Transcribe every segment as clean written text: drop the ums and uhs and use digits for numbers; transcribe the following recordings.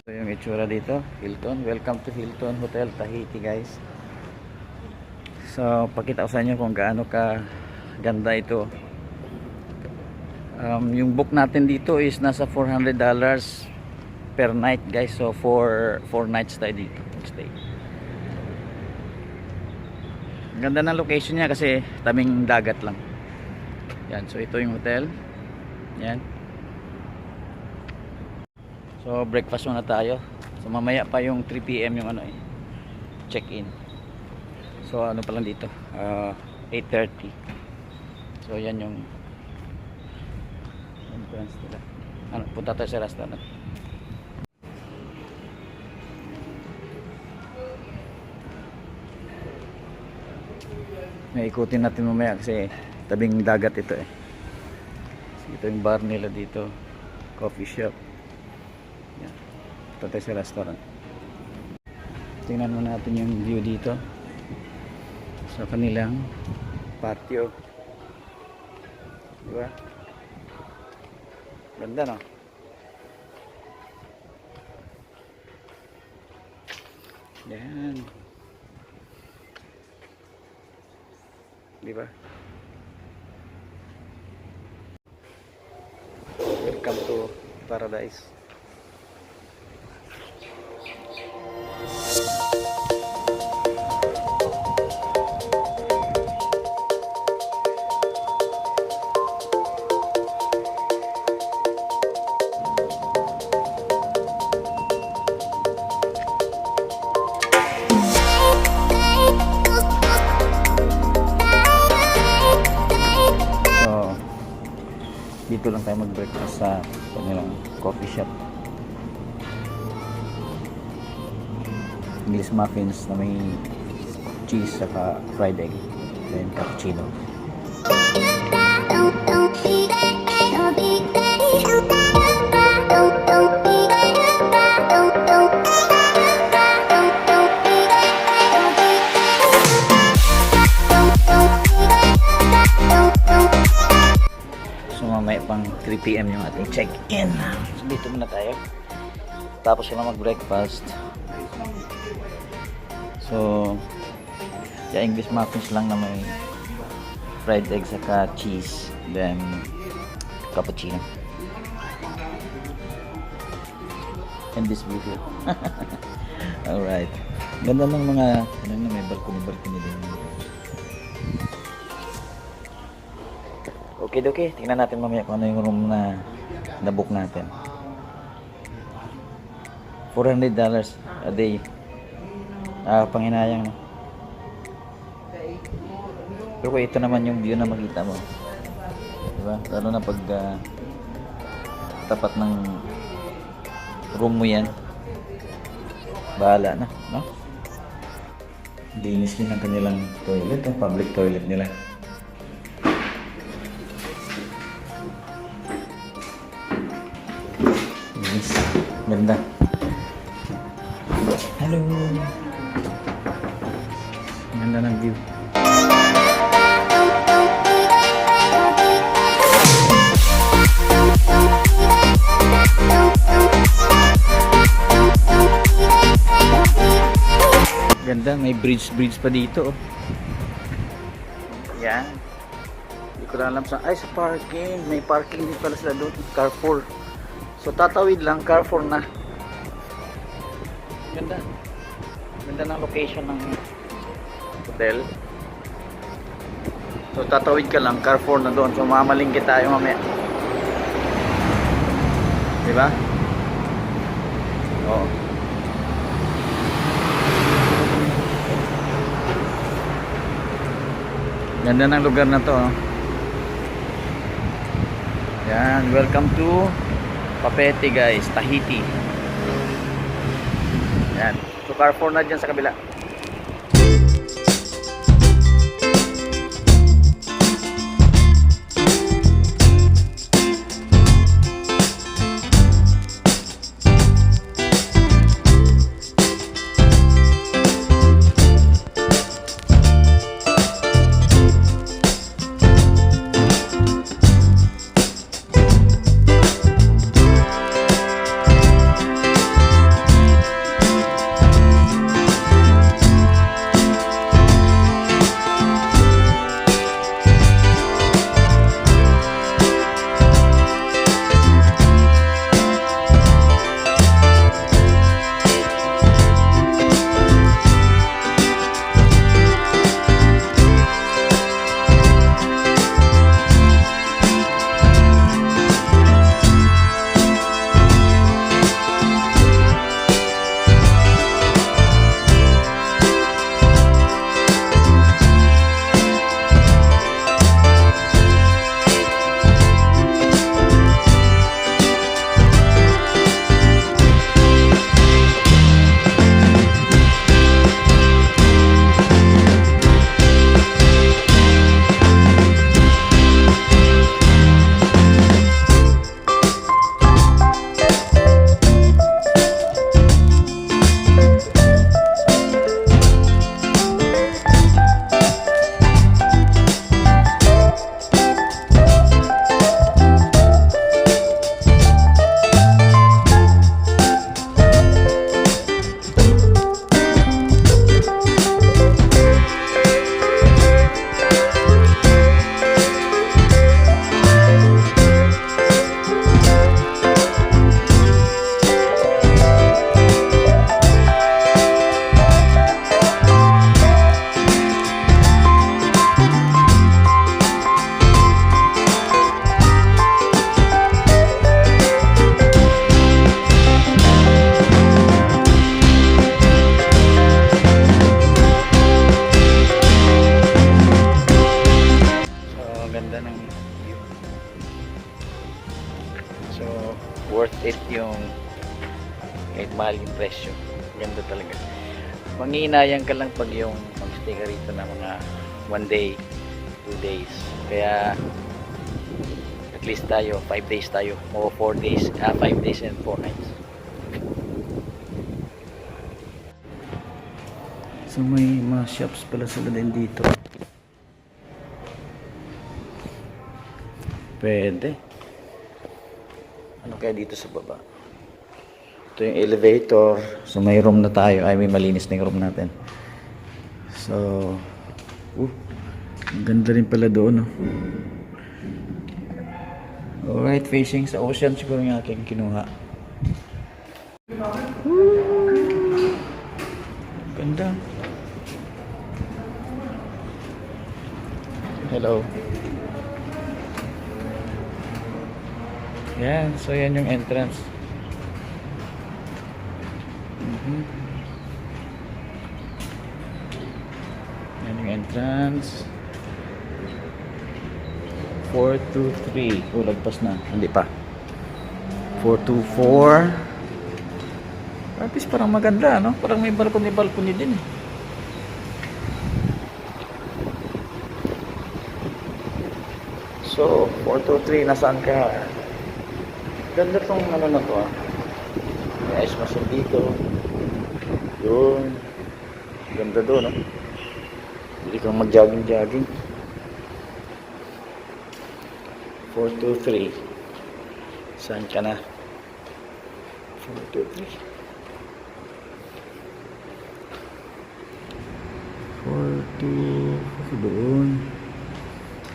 So yung itsura dito, Hilton. Welcome to Hilton Hotel Tahiti, guys. So pakita ko sa inyo kung gaano ka ganda ito. Yung book natin dito is nasa $400 per night, guys. So 4 nights tayo dito, stay. Ganda ng location niya kasi tabing dagat lang. Yan, so ito yung hotel. Yan. So breakfast muna tayo. So mamaya pa yung 3 PM yung check-in. So ano pa lang dito, 8:30. So yan yung entrance nila. Punta tayo sa restaurant. May ikutin natin mamaya kasi tabing dagat ito eh. Ito yung bar nila dito, coffee shop. Yan. Punta tayo sa restaurant. Tingnan mo natin yung view dito sa kanilang patio. Diba? Ganda, no? Yan. Diba? Welcome to paradise. Dito lang tayo mag-breakfast sa kanilang coffee shop. English muffins na may cheese saka fried egg, then cappuccino. Mamaya pang 3 PM yung ating check-in. So dito muna tayo. Tapos na mag-breakfast. So yung English muffins lang na may fried egg saka cheese, then cappuccino. And this view here. Alright. Ganda ng mga may balcony din. Okay, tingnan natin mamaya kung ano yung room na na-book natin. $400 a day. Panghinayang. Pero ito naman yung view na makita mo. Diba? Lalo na pag tapat ng room mo yan. Bahala na, no? Linis din ang kanilang toilet, ang public toilet nila. Ganda. Hello. Ganda ng view. Ganda, may bridge pa dito. Yan. Hindi ko alam sa parking. May parking din pala sila doon. Carrefour. So tatawid lang, Carrefour na. Ganda. Ganda ng location ng hotel. So tatawid ka lang, Carrefour na doon. So mamalingki tayo mamaya. Diba? Oo. Ganda ng lugar na to. Yan, welcome to Papeete, guys, Tahiti. Yan. So Carrefour na dyan sa kabila. ganda ng view. So, worth it yung kahit mahal yung presyo. Ganda talaga. Manginayang ka lang pag yung magstay ka rito na mga 1 day, 2 days. Kaya at least tayo 5 days tayo o 4 days, 5 days and 4 nights. So may mga shops pala sila din dito. Pwede. Ano kaya dito sa baba? Ito yung elevator. So may room na tayo. Ay, may malinis na yung room natin. So, ang ganda rin pala doon, no? Alright, facing sa ocean siguro yung aking kinuha. Ganda. Hello. Yan, so yan yung entrance. Yan yung entrance. 423. Lagpas na. Hindi pa. 424. At least parang maganda, no? Parang may balcony din eh. So, 423, nasaan ka? Ganda tong ano na to, ah. May ice machine dito. Doon. Ganda doon, no? Hindi kang mag-jogging. 423. Saan ka na? 423. 423. Doon.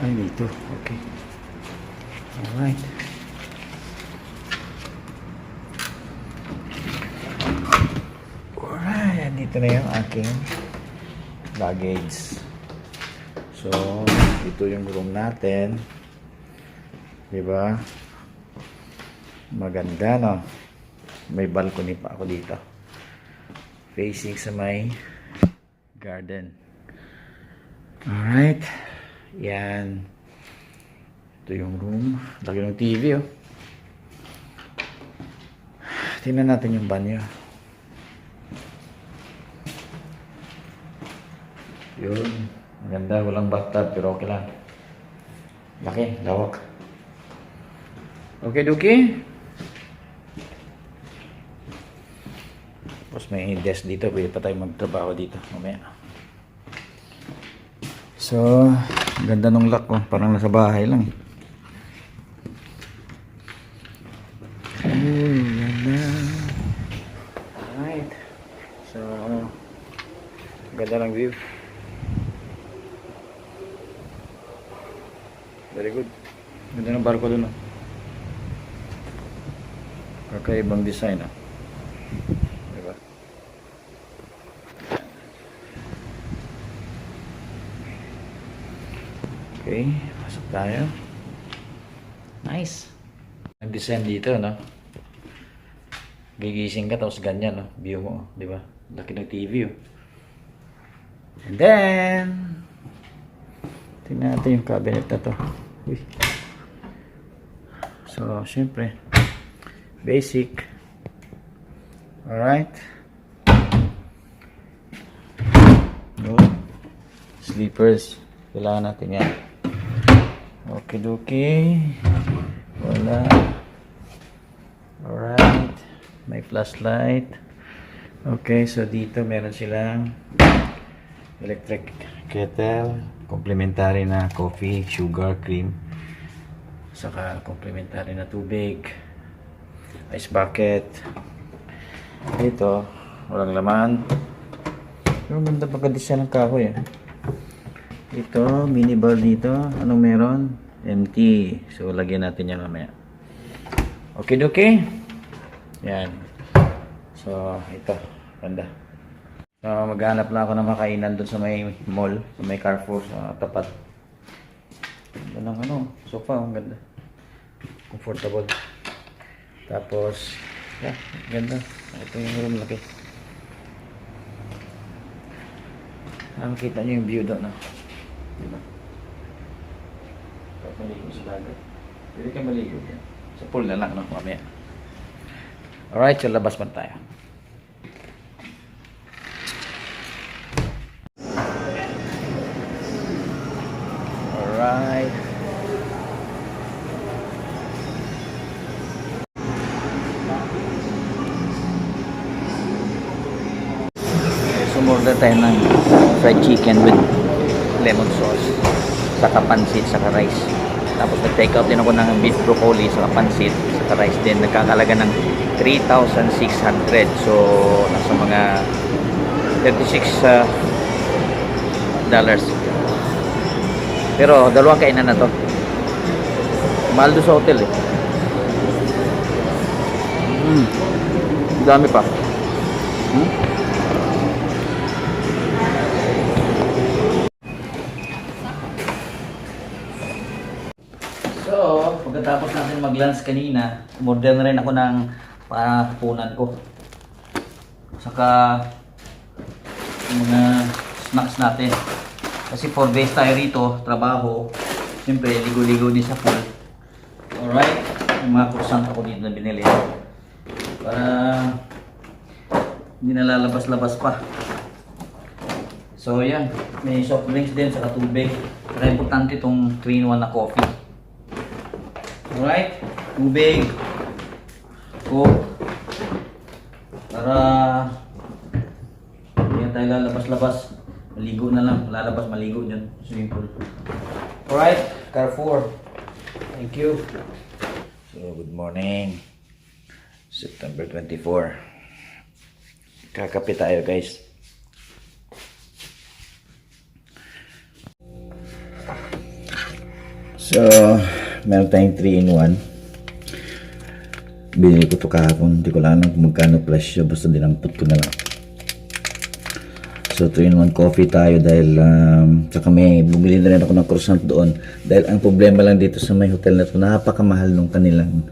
Ay, dito. Okay. Alright. Alright. Dito na yung aking luggage. So, ito yung room natin. Diba? Maganda, no? May balcony pa ako dito. Facing sa may garden. Alright. Yan. Ito yung room. Laki ng TV, oh. Tingnan natin yung banyo. Yun. Maganda. Walang bathtub, pero okay lang. Laki. Lawak. Okay, Duki. Tapos may desk dito. Pwede pa tayo magtrabaho dito. Mamaya. So, ganda nung lock, oh. Parang nasa bahay lang. Ganda. Alright. So, ganda ng view. Very good. Ganda ng barko dun, oh. Kakaibang design, ah. Diba? Okay, pasok tayo. Nice. Nag-design dito, no? Gigising ka tapos ganyan, no? View mo, di ba? Laki ng TV, oh. And then, tingnan natin yung cabinet na to. Uy. So, syempre, basic. Alright. No. Sleepers. Kailangan natin yan. Okay, dokie. Wala. Alright. May flashlight. Okay, so dito meron silang electric kettle. Complimentary na coffee, sugar, cream. Saka complimentary na tubig. Ice bucket. Ito, walang laman. Pero ganda pagka-design ng kahoy, eh. Ito, minibar dito. Anong meron? Empty. So, lagyan natin yan mamaya. Okay, okay. Yan. So, ito. Ganda. So, maghanap lang ako ng makainan doon sa may mall. Sa may Carrefour. Sa tapat. Ganda ng ano. Sofa. Ang ganda. Comfortable. Tapos, yeah. Ganda. Ito yung room laki. Nakikita nyo yung view doon, no? Diba? Maligo sa dagat. Pwede ka maligo yan. Sa pool na lang, no? Mamaya. Alright, so labas man tayo. Alright. Sumorder tayo ng fried chicken with lemon sauce, saka pansit, saka rice. Tapos nag-take out din ako ng beef broccoli, saka pansit, saka rice din. Nagkakalaga ng 3,600. So, nasa mga $36 dollars. Pero, dalawang kainan na to. Mahal doon sa hotel eh. Dami pa. So, pagkatapos natin mag-lunch kanina, umorder na rin ako ng panghapunan ko. Saka yung mga snacks natin. Kasi 4 days tayo rito, trabaho. Siyempre, ligo-ligo din sa pool. Alright, may mga croissant ako dito na binili. Para hindi na lalabas-labas pa. So, yan. May soft drinks din, saka tubig. Saka importante itong 3-in-1 na coffee. Alright, tubig, coke, para hindi na tayo lalabas-labas, maligo na lang, lalabas maligo dyan, swimming pool. Alright, Carrefour, thank you. So, good morning, September 24, kakape tayo guys. So, meron tayong 3-in-1. Binili ko ito kahapon. Hindi ko lang kung magkano presyo. Basta dinampot ko na lang. So 3-in-1 coffee tayo dahil saka may bumili na rin ako ng croissant doon. Dahil ang problema lang dito sa may hotel na ito, napakamahal nung kanilang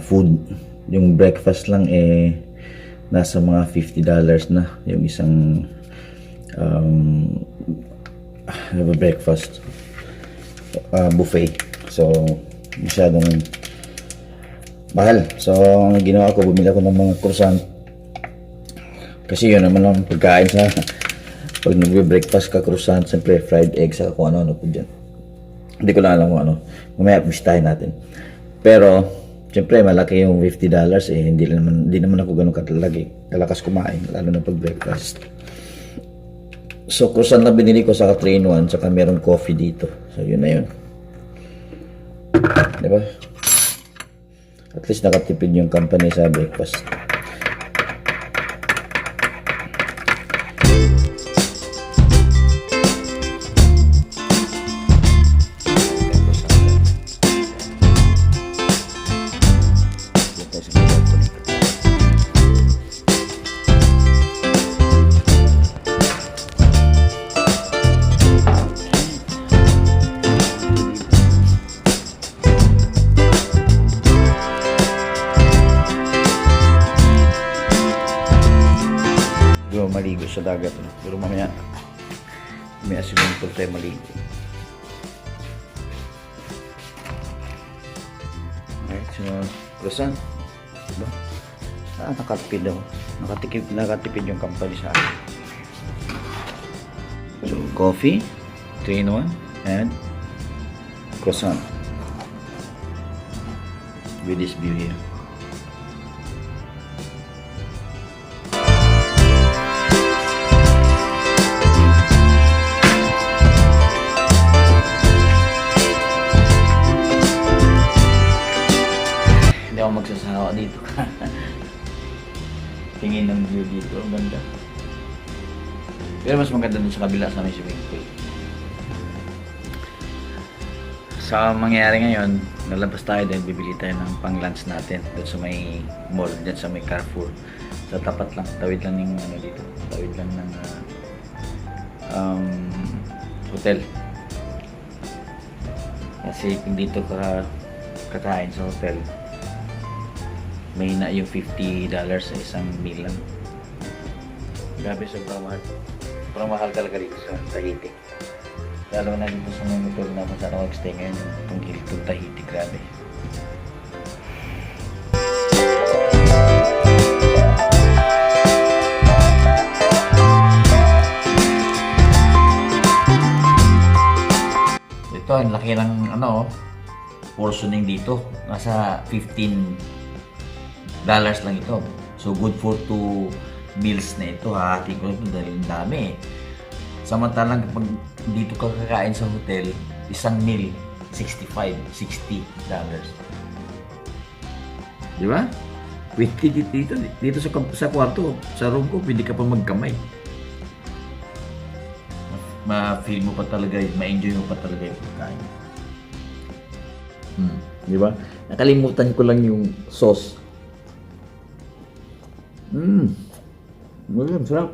food. Yung breakfast lang nasa mga $50 na. Yung isang breakfast buffet. So, masyadong mahal. So, ang ginawa ko, bumili ako ng mga croissant. Kasi yun naman ang pagkain sa pag nagbe-breakfast ka, croissant, siyempre fried egg, saka kung ano-ano po dyan. Hindi ko lang alam kung ano. Mamaya, bistahin natin. Pero, siyempre, malaki yung $50 eh. Hindi naman ako ganun kalakas kumain, lalo na pag breakfast. So, croissant na binili ko, saka 3-in-1, saka merong coffee dito. So, yun na yun. Diba? At least nakatipid yung company sa breakfast. Maligo sa dagat, no? Pero mamaya may swimming pool tayo maligo. Alright, so croissant, diba? Nakatipid daw, nakatipid yung company sa akin. So coffee, 3-in-1 and croissant with this view here. Magsasawa dito. Tingin ng view dito, ang ganda. Pero mas maganda dun sa kabila sa may swimming pool. Sa mangyayari ngayon, lalabas tayo din, bibili tayo ng pang lunch natin doon sa may mall, dyan sa may Carrefour. Sa tapat lang, tawid lang ng ano dito, tawid lang ng hotel. Kasi kung dito ka kakain sa hotel, may na yung $50 sa isang meal lang. Grabe, sobrang mahal. Sobrang mahal talaga dito sa Tahiti. Lalo na dito sa mga motor na kung saan ako mag-stay ngayon, yung Hilton Tahiti, grabe. Ito, ang laki ng ano, portioning dito. Nasa $15 lang ito. So good for 2 meals na ito. Hahati ko ito dahil ang dami. Samantalang kapag dito ka kakain sa hotel, isang meal, $65, $60. Di ba? Pwede dito sa kwarto, sa room ko, pwede ka pa magkamay. Ma-feel mo pa talaga, ma-enjoy mo pa talaga yung pagkain. Di ba? Nakalimutan ko lang yung sauce. Sarap.